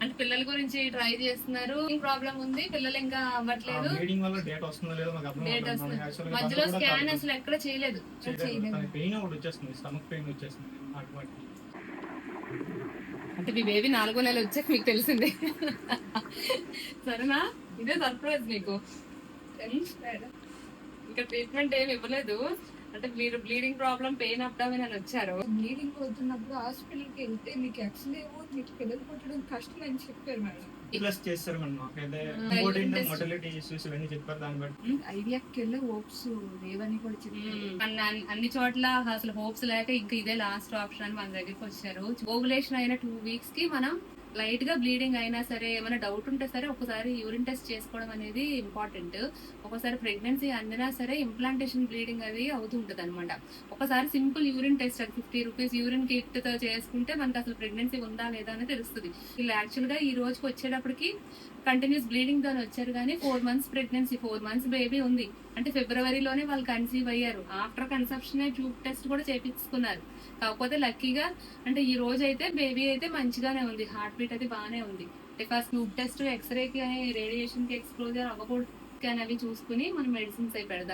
అంటే పిల్లల గురించి ట్రై చేస్తున్నారు, ప్రాబ్లం ఉంది, పిల్లలు ఇంకా అవ్వట్లేదు. డేట్ వస్తుందో లేదో మాకు అర్థం డేట్ అవుతుంది. వస్తుంది. మధ్యలో స్కాన్ అసలు ఎక్కడ చేయలేదు. పెయిన్ ఒకటి వచ్చేస్తుంది, స్టమక్ పెయిన్ వచ్చేస్తుంది. అంటే మీ బేబీ 4వ నెల వచ్చాక మీకు తెలిసింది. సరేనా, ఇదే సర్ప్రైజ్ నీకు. ఇంకా ట్రీట్మెంట్ ఏమి ఇవ్వలేదు. అంటే మీరు బ్లీడింగ్ ప్రాబ్లం, పెయిన్ అబ్డామిన్ అని వచ్చారు. బ్లీడింగ్ అవుతున్నప్పుడు హాస్పిటల్కి వెళ్తే మీకు యాక్చువల్లీ ఏమో మీకు పిల్లలు పుట్టడం కష్టం అని చెప్పారు మేడం. ప్లస్ చేస్తారు మేడం. మాకైతే ఇంపార్టెంట్ మొటిలిటీ ఇష్యూస్ ఇవన్నీ చెప్పారు. దాన్ని బట్టి ఐడియాకి వెళ్ళి హోప్స్ లేవని కూడా చెప్పారు. అన్ని చోట్ల అసలు హోప్స్ లేక ఇంకా ఇదే లాస్ట్ ఆప్షన్ అని మన దగ్గరికి వచ్చారు. ఓవులేషన్ అయిన 2 weeks కి మనం లైట్ గా బ్లీడింగ్ అయినా సరే, ఏమైనా డౌట్ ఉంటే సరే ఒకసారి యూరిన్ టెస్ట్ చేసుకోవడం అనేది ఇంపార్టెంట్. ఒకసారి ప్రెగ్నెన్సీ అందినా సరే ఇంప్లాంటేషన్ బ్లీడింగ్ అది అవుతుంటది అనమాట. ఒకసారి సింపుల్ యూరిన్ టెస్ట్, అది 50 రూపీస్ యూరిన్ కిట్ తో చేసుకుంటే మనకి అసలు ప్రెగ్నెన్సీ ఉందా లేదా అని తెలుస్తుంది. వీళ్ళు యాక్చువల్ గా ఈ రోజుకి వచ్చేటప్పటికి కంటిన్యూస్ బ్లీడింగ్ తో వచ్చారు, కానీ 4 months ప్రెగ్నెన్సీ, 4 months బేబీ ఉంది. అంటే ఫిబ్రవరిలోనే వాళ్ళు కన్సీవ్ అయ్యారు. ఆఫ్టర్ కన్సెప్షన్ ట్యూబ్ టెస్ట్ కూడా చేపించుకున్నారు. కాకపోతే లక్కీగా అంటే ఈ రోజు అయితే బేబీ అయితే మంచిగానే ఉంది, హార్ట్ బీట్ అయితే బాగానే ఉంది. ఫస్ట్ ట్యూబ్ టెస్ట్, ఎక్స్రేకి, రేడియేషన్ కి ఎక్స్పోజర్ అవ్వకూడదు అని అవి చూసుకుని మనం మెడిసిన్స్ అయి పెడదాం.